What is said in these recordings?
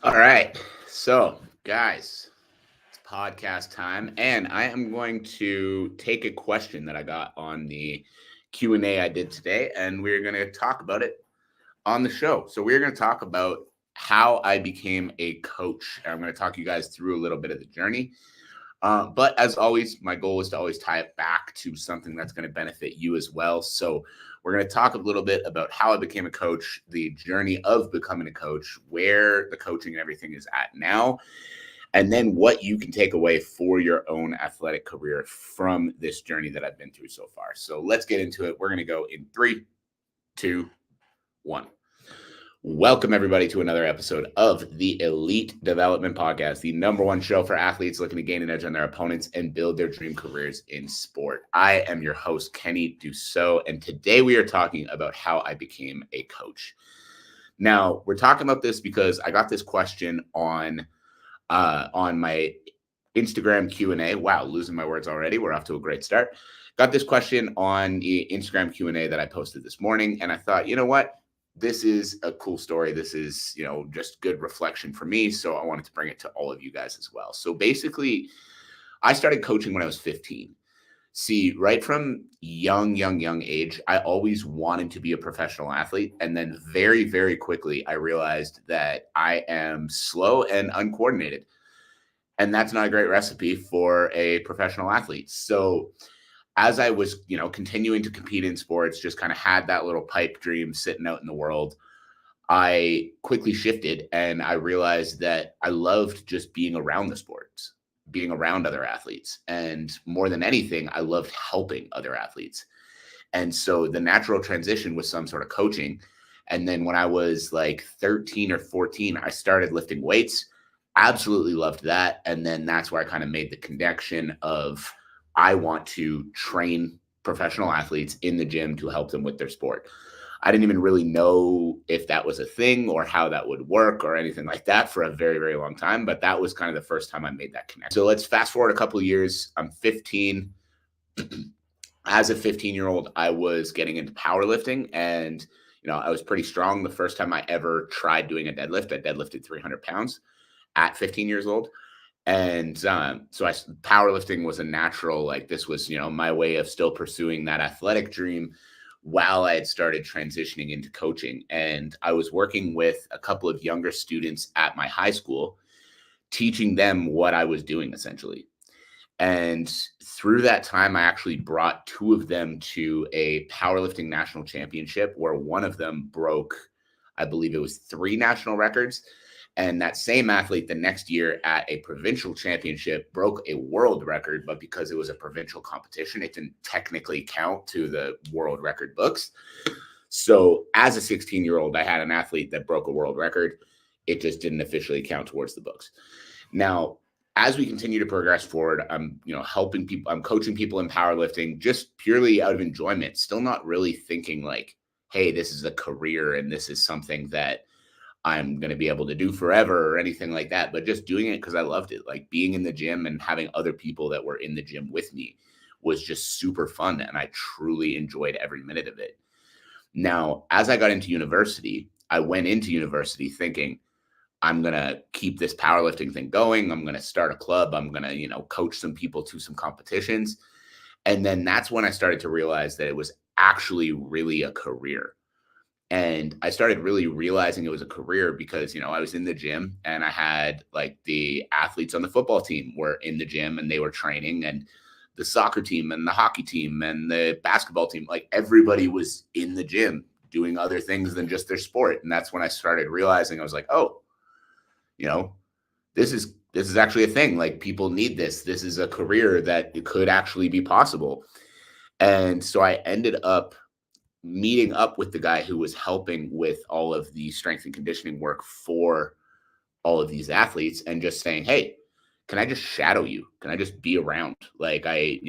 All right. So, guys, it's podcast time, and I am going to take a question that I got on the Q&A I did today, and we're going to talk about it on the show. So, we're going to talk about how I became a coach. I'm going to talk you guys through a little bit of the journey. But as always, my goal is to always tie it back to something that's going to benefit you as well. So, we're going to talk a little bit about how I became a coach, the journey of becoming a coach, where the coaching and everything is at now, and then what you can take away for your own athletic career from this journey that I've been through so far. So, let's get into it. We're going to go in three, two, one. Welcome, everybody, to another episode of the Elite Development Podcast, the number one show for athletes looking to gain an edge on their opponents and build their dream careers in sport. I am your host, Kenny Dussault, and today we are talking about how I became a coach. Now, we're talking about this because I got this question on my Instagram Q&A. Wow, losing my words already. We're off to a great start. Got this question on the Instagram Q&A that I posted this morning, and I thought, you know what? This is a cool story. This is, just good reflection for me. So I wanted to bring it to all of you guys as well. So basically, I started coaching when I was 15. See, right from young age, I always wanted to be a professional athlete. And then very, very quickly, I realized that I am slow and uncoordinated. And that's not a great recipe for a professional athlete. So as I was, continuing to compete in sports, just kind of had that little pipe dream sitting out in the world, I quickly shifted and I realized that I loved just being around the sports, being around other athletes. And more than anything, I loved helping other athletes. And so the natural transition was some sort of coaching. And then when I was like 13 or 14, I started lifting weights. Absolutely loved that. And then that's where I kind of made the connection of I want to train professional athletes in the gym to help them with their sport. I didn't even really know if that was a thing or how that would work or anything like that for a very, very long time. But that was kind of the first time I made that connection. So let's fast forward a couple of years. I'm 15. As a 15-year-old, I was getting into powerlifting, and I was pretty strong. The first time I ever tried doing a deadlift, I deadlifted 300 pounds at 15 years old. And so powerlifting was a natural, like this was, my way of still pursuing that athletic dream while I had started transitioning into coaching. And I was working with a couple of younger students at my high school, teaching them what I was doing essentially. And through that time, I actually brought two of them to a powerlifting national championship where one of them broke, I believe it was 3 national records. And that same athlete the next year at a provincial championship broke a world record, but because it was a provincial competition, it didn't technically count to the world record books. So as a 16-year-old, I had an athlete that broke a world record. It just didn't officially count towards the books. Now, as we continue to progress forward, I'm, helping people, I'm coaching people in powerlifting just purely out of enjoyment, still not really thinking like, hey, this is a career and this is something that I'm going to be able to do forever or anything like that, but just doing it because I loved it. Like being in the gym and having other people that were in the gym with me was just super fun. And I truly enjoyed every minute of it. Now, as I got into university, I went into university thinking, I'm going to keep this powerlifting thing going. I'm going to start a club. I'm going to, coach some people to some competitions. And then that's when I started to realize that it was actually really a career. And I started really realizing it was a career because, I was in the gym and I had like the athletes on the football team were in the gym and they were training, and the soccer team and the hockey team and the basketball team, like everybody was in the gym doing other things than just their sport. And that's when I started realizing I was like, oh, you know, this is actually a thing. Like people need this. This is a career that it could actually be possible. And so I ended up meeting up with the guy who was helping with all of the strength and conditioning work for all of these athletes and just saying, hey, can I just shadow you? Can I just be around? Like I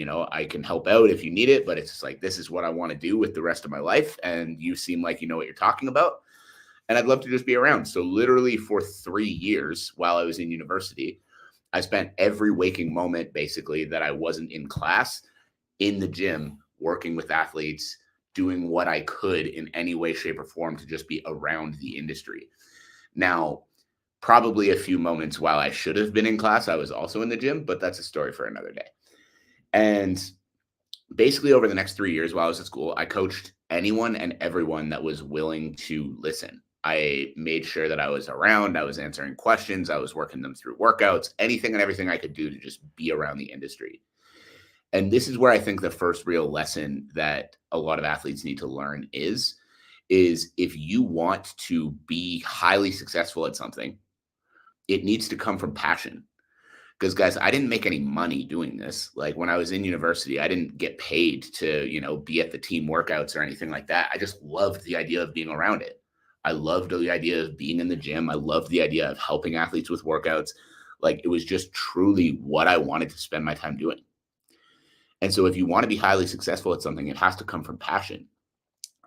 can help out if you need it, but it's just like, this is what I want to do with the rest of my life. And you seem like you know what you're talking about. And I'd love to just be around. So literally for 3 years while I was in university, I spent every waking moment basically that I wasn't in class in the gym, working with athletes, doing what I could in any way, shape, or form to just be around the industry. Now, probably a few moments while I should have been in class, I was also in the gym, but that's a story for another day. And basically, over the next 3 years while I was at school, I coached anyone and everyone that was willing to listen. I made sure that I was around, I was answering questions, I was working them through workouts, anything and everything I could do to just be around the industry. And this is where I think the first real lesson that a lot of athletes need to learn is if you want to be highly successful at something, it needs to come from passion. Because guys, I didn't make any money doing this. Like when I was in university, I didn't get paid to, be at the team workouts or anything like that. I just loved the idea of being around it. I loved the idea of being in the gym. I loved the idea of helping athletes with workouts. Like it was just truly what I wanted to spend my time doing. And so if you want to be highly successful at something, it has to come from passion.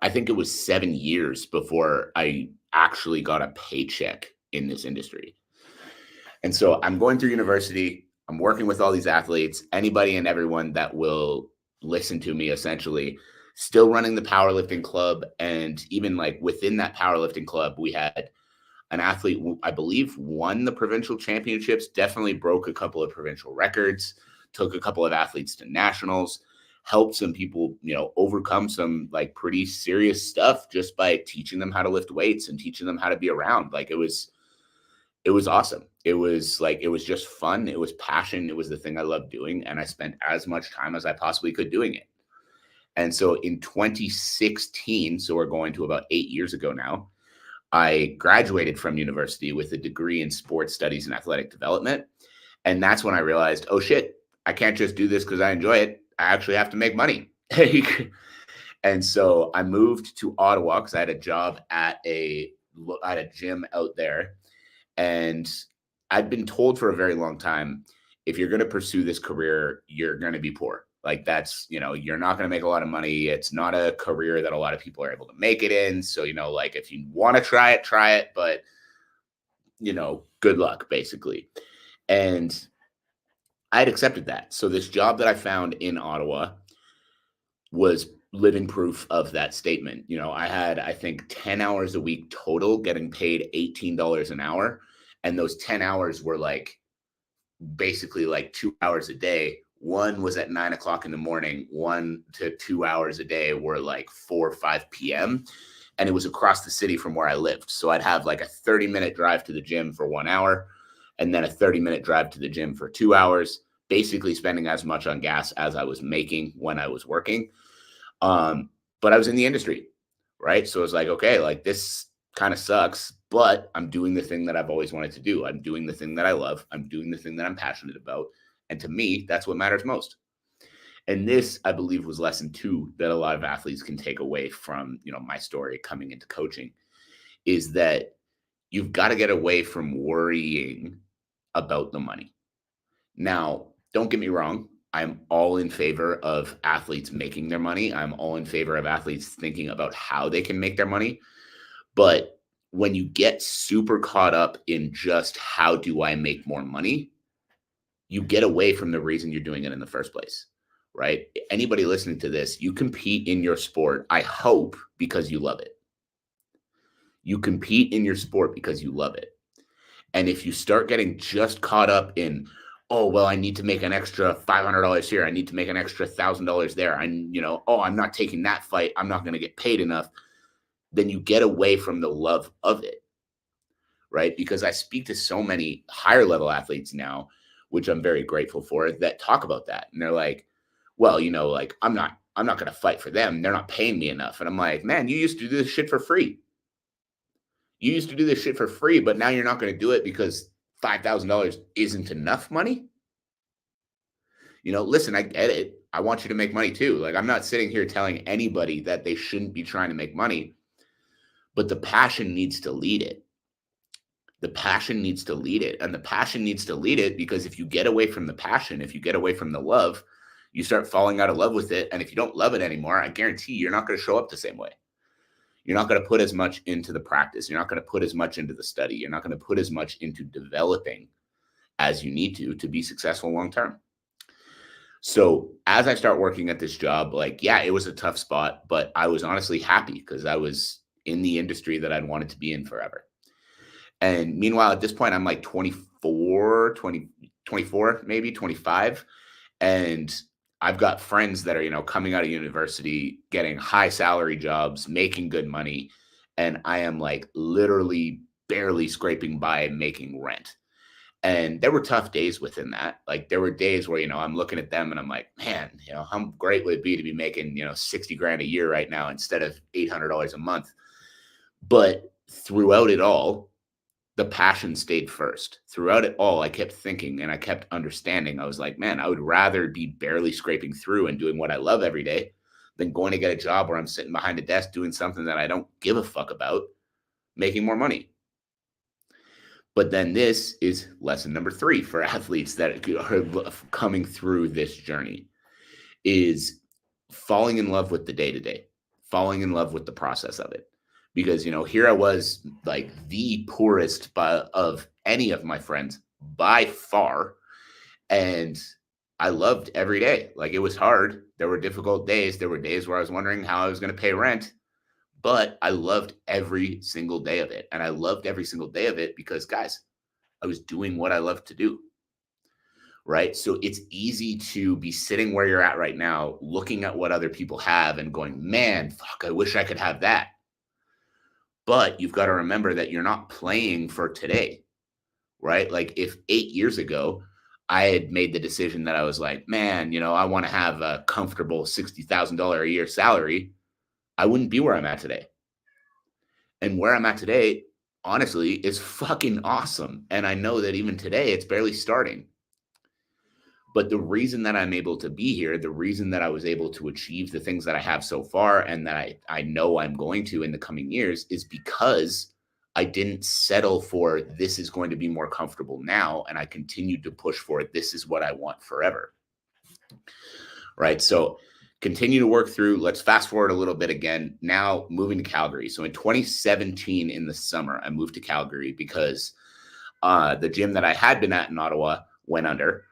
I think it was 7 years before I actually got a paycheck in this industry. And so I'm going through university. I'm working with all these athletes, anybody and everyone that will listen to me, essentially, still running the powerlifting club. And even like within that powerlifting club, we had an athlete who I believe won the provincial championships, definitely broke a couple of provincial records, took a couple of athletes to nationals, helped some people, overcome some like pretty serious stuff just by teaching them how to lift weights and teaching them how to be around. Like it was awesome. It was just fun. It was passion. It was the thing I loved doing. And I spent as much time as I possibly could doing it. And so in 2016, so we're going to about 8 years ago now, I graduated from university with a degree in sports studies and athletic development. And that's when I realized, oh shit, I can't just do this because I enjoy it. I actually have to make money. And so I moved to Ottawa because I had a job at a gym out there. And I'd been told for a very long time, if you're going to pursue this career, you're going to be poor. Like that's, you're not going to make a lot of money. It's not a career that a lot of people are able to make it in. So, like if you want to try it. But, good luck, basically. And I had accepted that. So this job that I found in Ottawa was living proof of that statement. I had, I think, 10 hours a week total, getting paid $18 an hour. And those 10 hours were like basically like 2 hours a day. One was at 9 o'clock in the morning, 1 to 2 hours a day were like 4 or 5 p.m. And it was across the city from where I lived. So I'd have like a 30-minute drive to the gym for 1 hour and then a 30-minute drive to the gym for 2 hours, basically spending as much on gas as I was making when I was working. But I was in the industry, right? So it was like, okay, like this kind of sucks, but I'm doing the thing that I've always wanted to do. I'm doing the thing that I love. I'm doing the thing that I'm passionate about. And to me, that's what matters most. And this, I believe, was lesson 2 that a lot of athletes can take away from, my story coming into coaching, is that you've got to get away from worrying about the money. Now, don't get me wrong. I'm all in favor of athletes making their money. I'm all in favor of athletes thinking about how they can make their money. But when you get super caught up in just how do I make more money, you get away from the reason you're doing it in the first place, right? Anybody listening to this, you compete in your sport, I hope, because you love it. You compete in your sport because you love it. And if you start getting just caught up in, oh, well, I need to make an extra $500 here, I need to make an extra $1,000 there, I'm not taking that fight, I'm not going to get paid enough, then you get away from the love of it, right? Because I speak to so many higher level athletes now, which I'm very grateful for, that talk about that. And they're like, well, like I'm not going to fight for them. They're not paying me enough. And I'm like, man, you used to do this shit for free. You used to do this shit for free, but now you're not going to do it because $5,000 isn't enough money. Listen, I get it. I want you to make money too. Like I'm not sitting here telling anybody that they shouldn't be trying to make money, but the passion needs to lead it. The passion needs to lead it. And the passion needs to lead it because if you get away from the passion, if you get away from the love, you start falling out of love with it. And if you don't love it anymore, I guarantee you're not going to show up the same way. You're not going to put as much into the practice. You're not going to put as much into the study. You're not going to put as much into developing as you need to be successful long-term. So as I start working at this job, it was a tough spot, but I was honestly happy because I was in the industry that I'd wanted to be in forever. And meanwhile, at this point, I'm like 24, 20, 24, maybe 25. And I've got friends that are, coming out of university, getting high salary jobs, making good money. And I am like literally barely scraping by making rent. And there were tough days within that. Like there were days where, I'm looking at them and I'm like, man, how great would it be to be making, 60 grand a year right now instead of $800 a month. But throughout it all, the passion stayed first. Throughout it all, I kept thinking and I kept understanding. I was like, man, I would rather be barely scraping through and doing what I love every day than going to get a job where I'm sitting behind a desk doing something that I don't give a fuck about, making more money. But then this is lesson number 3 for athletes that are coming through this journey is falling in love with the day-to-day, falling in love with the process of it. Because, here I was like the poorest of any of my friends by far. And I loved every day. Like it was hard. There were difficult days. There were days where I was wondering how I was going to pay rent. But I loved every single day of it. And I loved every single day of it because, guys, I was doing what I love to do. Right. So it's easy to be sitting where you're at right now, looking at what other people have and going, man, fuck, I wish I could have that. But you've got to remember that you're not playing for today. Right. Like if 8 years ago, I had made the decision that I was like, man, I want to have a comfortable $60,000 a year salary, I wouldn't be where I'm at today. And where I'm at today, honestly, is fucking awesome. And I know that even today, it's barely starting. But the reason that I'm able to be here, the reason that I was able to achieve the things that I have so far and that I know I'm going to in the coming years is because I didn't settle for this is going to be more comfortable now. And I continued to push for it. This is what I want forever. Right. So continue to work through. Let's fast forward a little bit again. Now moving to Calgary. So in 2017 in the summer, I moved to Calgary because the gym that I had been at in Ottawa went under.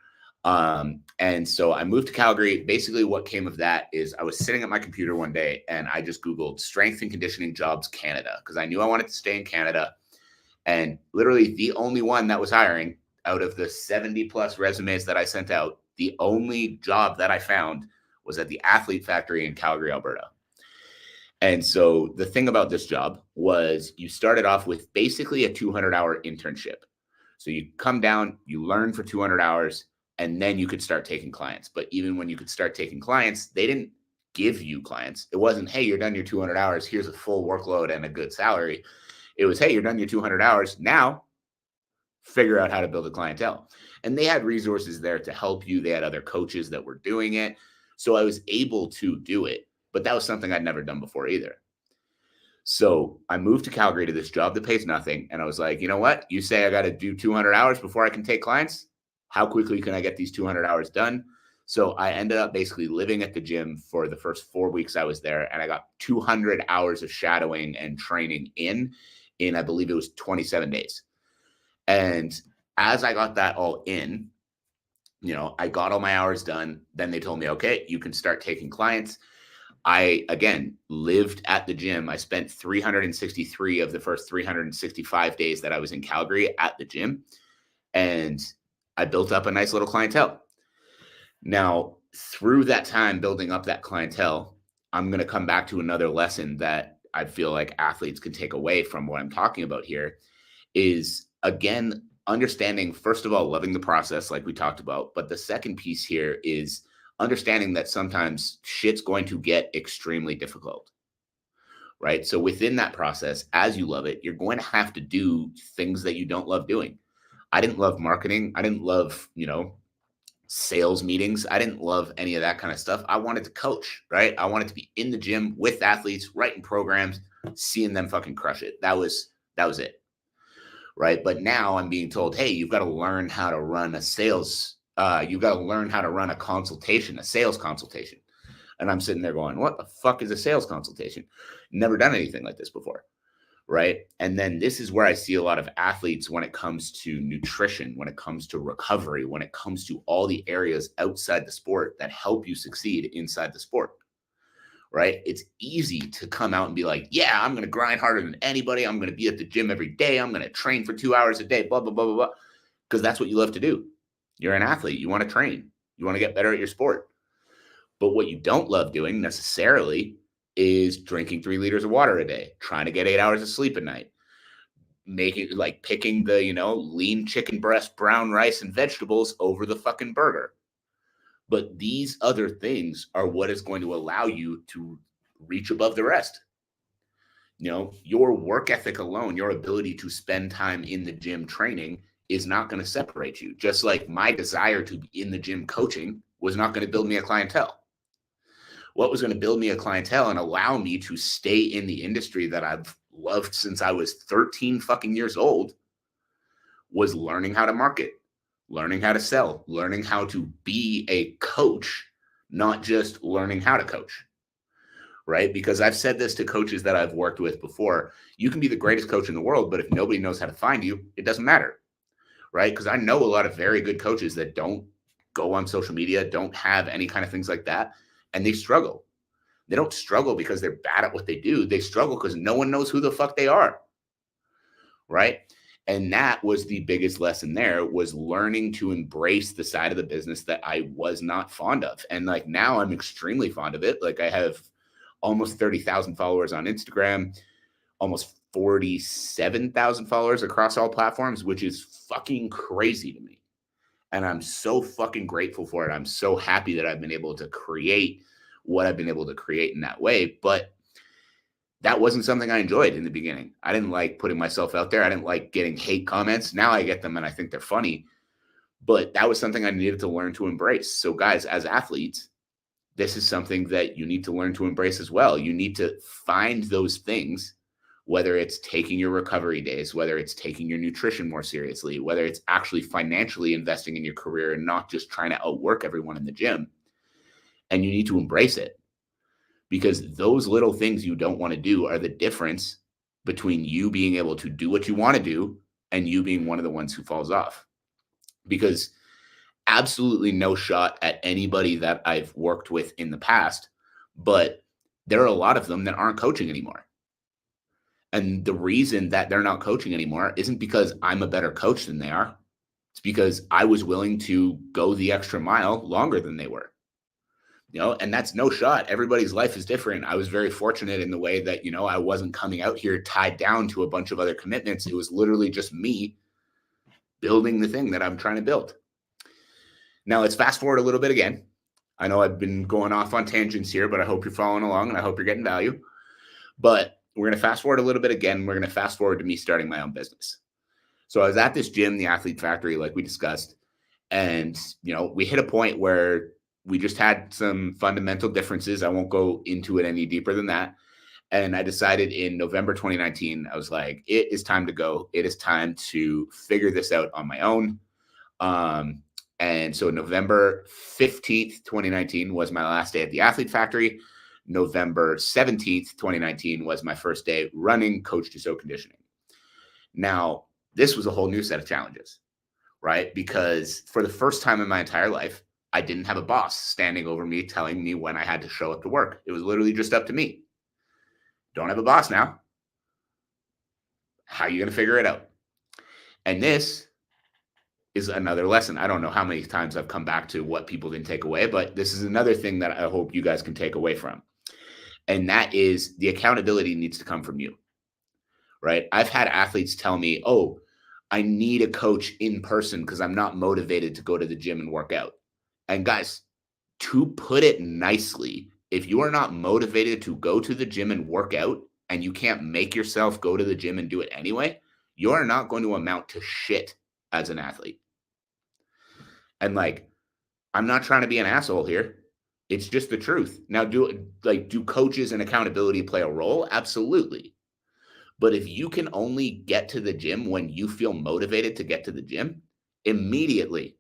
And so I moved to Calgary. Basically what came of that is I was sitting at my computer one day and I just Googled strength and conditioning jobs Canada because I knew I wanted to stay in Canada. And literally the only one that was hiring out of the 70 plus resumes that I sent out, the only job that I found was at the Athlete Factory in Calgary, Alberta. And so the thing about this job was you started off with basically a 200-hour internship. So you come down, you learn for 200 hours, and then you could start taking clients. But even when you could start taking clients, they didn't give you clients. It wasn't, hey, you're done your 200 hours. Here's a full workload and a good salary. It was, hey, you're done your 200 hours. Now figure out how to build a clientele. And they had resources there to help you. They had other coaches that were doing it. So I was able to do it. But that was something I'd never done before either. So I moved to Calgary to this job that pays nothing. And I was like, you know what? You say I got to do 200 hours before I can take clients? How quickly can I get these 200 hours done? So I ended up basically living at the gym for the first 4 weeks I was there. And I got 200 hours of shadowing and training in, I believe it was 27 days. And as I got that all in, I got all my hours done. Then they told me, okay, you can start taking clients. I, again, lived at the gym. I spent 363 of the first 365 days that I was in Calgary at the gym. And I built up a nice little clientele. Now, through that time building up that clientele, I'm going to come back to another lesson that I feel like athletes can take away from what I'm talking about here is, again, understanding, first of all, loving the process like we talked about. But the second piece here is understanding that sometimes shit's going to get extremely difficult, right? So within that process, as you love it, you're going to have to do things that you don't love doing. I didn't love marketing. I didn't love, sales meetings. I didn't love any of that kind of stuff. I wanted to coach, right? I wanted to be in the gym with athletes, writing programs, seeing them fucking crush it. That was it, right? But now I'm being told, hey, you've got to learn how to run a sales you've got to learn how to run a sales consultation. And I'm sitting there going, what the fuck is a sales consultation? Never done anything like this before. Right. And then this is where I see a lot of athletes when it comes to nutrition, when it comes to recovery, when it comes to all the areas outside the sport that help you succeed inside the sport. right? It's easy to come out and be like, yeah, I'm going to grind harder than anybody. I'm going to be at the gym every day. I'm going to train for 2 hours a day, blah, blah, blah, blah, blah. Because that's what you love to do. You're an athlete. You want to train. You want to get better at your sport. But what you don't love doing necessarily is drinking 3 liters of water a day, trying to get 8 hours of sleep at night, picking the, lean chicken breast, brown rice, and vegetables over the fucking burger. But these other things are what is going to allow you to reach above the rest. Your work ethic alone, your ability to spend time in the gym training is not going to separate you. Just like my desire to be in the gym coaching was not going to build me a clientele. What was going to build me a clientele and allow me to stay in the industry that I've loved since I was 13 fucking years old was learning how to market, learning how to sell, learning how to be a coach, not just learning how to coach, right? Because I've said this to coaches that I've worked with before. You can be the greatest coach in the world, but if nobody knows how to find you, it doesn't matter, right? Because I know a lot of very good coaches that don't go on social media, don't have any kind of things like that, and they struggle. They don't struggle because they're bad at what they do. They struggle because no one knows who the fuck they are, right? And that was the biggest lesson there, was learning to embrace the side of the business that I was not fond of. And like now I'm extremely fond of it. Like I have almost 30,000 followers on Instagram, almost 47,000 followers across all platforms, which is fucking crazy to me. And I'm so fucking grateful for it. I'm so happy that I've been able to create what I've been able to create in that way. But that wasn't something I enjoyed in the beginning. I didn't like putting myself out there. I didn't like getting hate comments. Now I get them and I think they're funny, but that was something I needed to learn to embrace. So guys, as athletes, this is something that you need to learn to embrace as well. You need to find those things, whether it's taking your recovery days, whether it's taking your nutrition more seriously, whether it's actually financially investing in your career and not just trying to outwork everyone in the gym. And you need to embrace it. Because those little things you don't want to do are the difference between you being able to do what you want to do and you being one of the ones who falls off. Because absolutely no shot at anybody that I've worked with in the past, but there are a lot of them that aren't coaching anymore. And the reason that they're not coaching anymore isn't because I'm a better coach than they are. It's because I was willing to go the extra mile longer than they were. And that's no shot. Everybody's life is different. I was very fortunate in the way that, I wasn't coming out here tied down to a bunch of other commitments. It was literally just me building the thing that I'm trying to build. Now let's fast forward a little bit again. I know I've been going off on tangents here, but I hope you're following along and I hope you're getting value. But we're going to fast forward a little bit again. We're going to fast forward to me starting my own business. So I was at this gym, the Athlete Factory, like we discussed, and, we hit a point where we just had some fundamental differences. I won't go into it any deeper than that. And I decided in November 2019, I was like, it is time to go. It is time to figure this out on my own. And so November 15th, 2019 was my last day at the Athlete Factory. November 17th, 2019 was my first day running Coach Tissot Conditioning. Now, this was a whole new set of challenges, right? Because for the first time in my entire life, I didn't have a boss standing over me telling me when I had to show up to work. It was literally just up to me. Don't have a boss now. How are you going to figure it out? And this is another lesson. I don't know how many times I've come back to what people didn't take away, but this is another thing that I hope you guys can take away from. And that is the accountability needs to come from you, right? I've had athletes tell me, oh, I need a coach in person because I'm not motivated to go to the gym and work out. And guys, to put it nicely, if you are not motivated to go to the gym and work out and you can't make yourself go to the gym and do it anyway, you are not going to amount to shit as an athlete. And like, I'm not trying to be an asshole here. It's just the truth. Now, do coaches and accountability play a role? Absolutely. But if you can only get to the gym when you feel motivated to get to the gym, immediately,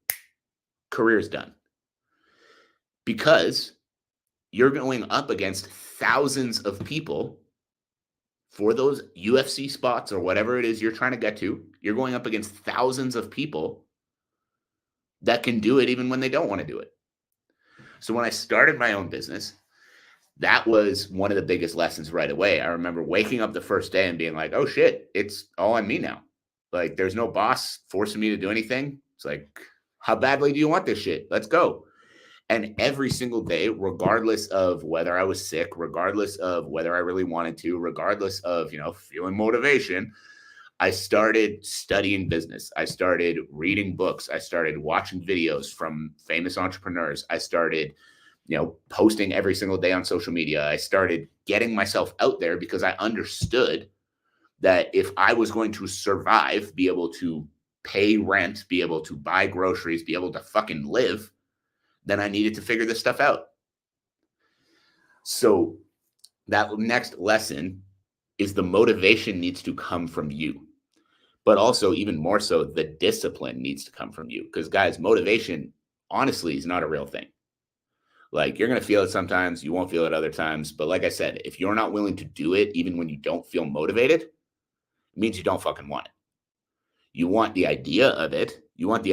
career's done. Because you're going up against thousands of people for those UFC spots or whatever it is you're trying to get to. You're going up against thousands of people that can do it even when they don't want to do it. So when I started my own business, that was one of the biggest lessons right away. I remember waking up the first day and being like, oh shit, it's all on me now. Like, there's no boss forcing me to do anything. It's like, how badly do you want this shit? Let's go. And every single day, regardless of whether I was sick, regardless of whether I really wanted to, regardless of, feeling motivation, I started studying business. I started reading books. I started watching videos from famous entrepreneurs. I started, posting every single day on social media. I started getting myself out there because I understood that if I was going to survive, be able to pay rent, be able to buy groceries, be able to fucking live, then I needed to figure this stuff out. So that next lesson is the motivation needs to come from you. But also, even more so, the discipline needs to come from you. Because, guys, motivation, honestly, is not a real thing. Like, you're going to feel it sometimes. You won't feel it other times. But like I said, if you're not willing to do it, even when you don't feel motivated, it means you don't fucking want it. You want the idea of it. You want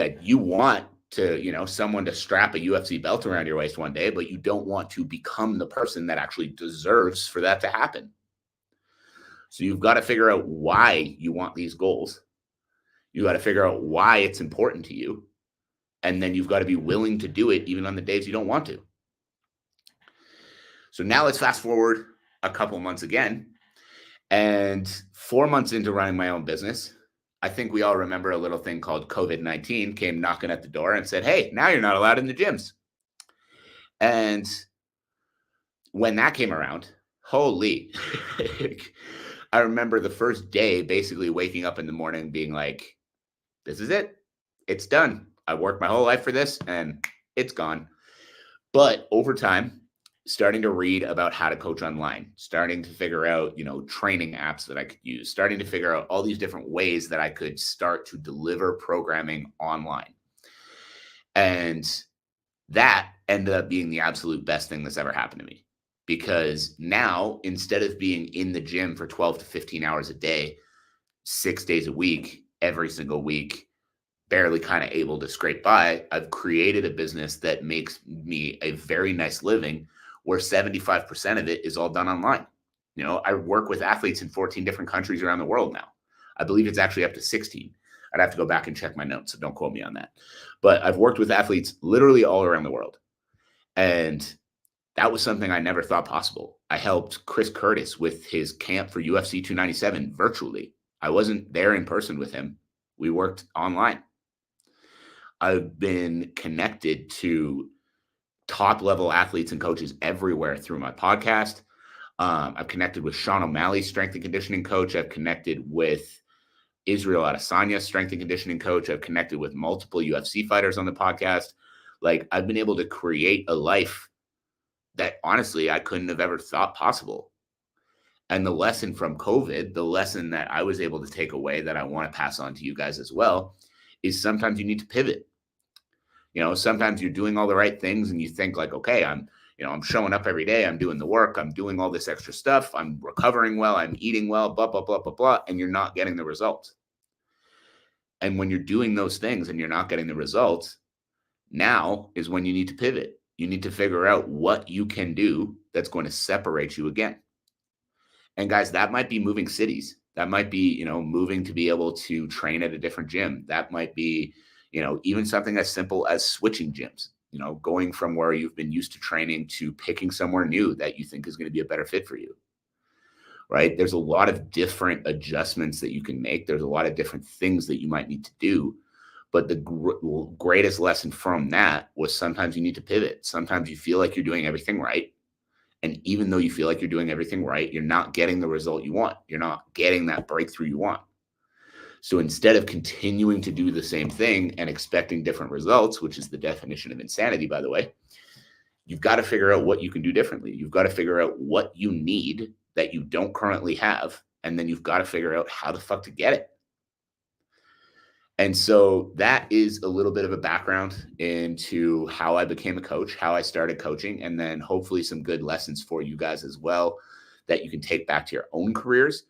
to, someone to strap a UFC belt around your waist one day, but you don't want to become the person that actually deserves for that to happen. So you've got to figure out why you want these goals. You got to figure out why it's important to you. And then you've got to be willing to do it even on the days you don't want to. So now let's fast forward a couple months again. And 4 months into running my own business, I think we all remember a little thing called COVID-19 came knocking at the door and said, hey, now you're not allowed in the gyms. And when that came around, holy, I remember the first day basically waking up in the morning being like, this is it. It's done. I worked my whole life for this and it's gone. But over time, starting to read about how to coach online, starting to figure out, training apps that I could use, starting to figure out all these different ways that I could start to deliver programming online. And that ended up being the absolute best thing that's ever happened to me. Because now, instead of being in the gym for 12 to 15 hours a day, 6 days a week, every single week, barely kind of able to scrape by, I've created a business that makes me a very nice living where 75% of it is all done online. I work with athletes in 14 different countries around the world now. I believe it's actually up to 16. I'd have to go back and check my notes, so don't quote me on that. But I've worked with athletes literally all around the world. And that was something I never thought possible. I helped Chris Curtis with his camp for UFC 297 virtually. I wasn't there in person with him. We worked online. I've been connected to top level athletes and coaches everywhere through my podcast. I've connected with Sean O'Malley, strength and conditioning coach. I've connected with Israel Adesanya, strength and conditioning coach. I've connected with multiple UFC fighters on the podcast. Like, I've been able to create a life that honestly I couldn't have ever thought possible. And the lesson from COVID, the lesson that I was able to take away that I want to pass on to you guys as well, is sometimes you need to pivot. Sometimes you're doing all the right things and you think like, okay, I'm showing up every day. I'm doing the work. I'm doing all this extra stuff. I'm recovering well. I'm eating well, blah, blah, blah, blah, blah. And you're not getting the results. And when you're doing those things and you're not getting the results, now is when you need to pivot. You need to figure out what you can do that's going to separate you again. And guys, that might be moving cities. That might be, moving to be able to train at a different gym. That might be, even something as simple as switching gyms, going from where you've been used to training to picking somewhere new that you think is going to be a better fit for you, right? There's a lot of different adjustments that you can make. There's a lot of different things that you might need to do. But the greatest lesson from that was sometimes you need to pivot. Sometimes you feel like you're doing everything right. And even though you feel like you're doing everything right, you're not getting the result you want. You're not getting that breakthrough you want. So instead of continuing to do the same thing and expecting different results, which is the definition of insanity, by the way, you've got to figure out what you can do differently. You've got to figure out what you need that you don't currently have. And then you've got to figure out how the fuck to get it. And so that is a little bit of a background into how I became a coach, how I started coaching, and then hopefully some good lessons for you guys as well that you can take back to your own careers.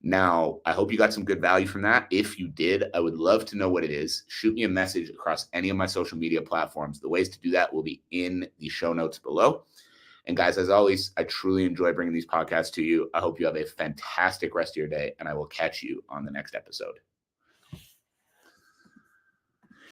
Now, I hope you got some good value from that. If you did, I would love to know what it is. Shoot me a message across any of my social media platforms. The ways to do that will be in the show notes below. And guys, as always, I truly enjoy bringing these podcasts to you. I hope you have a fantastic rest of your day, and I will catch you on the next episode.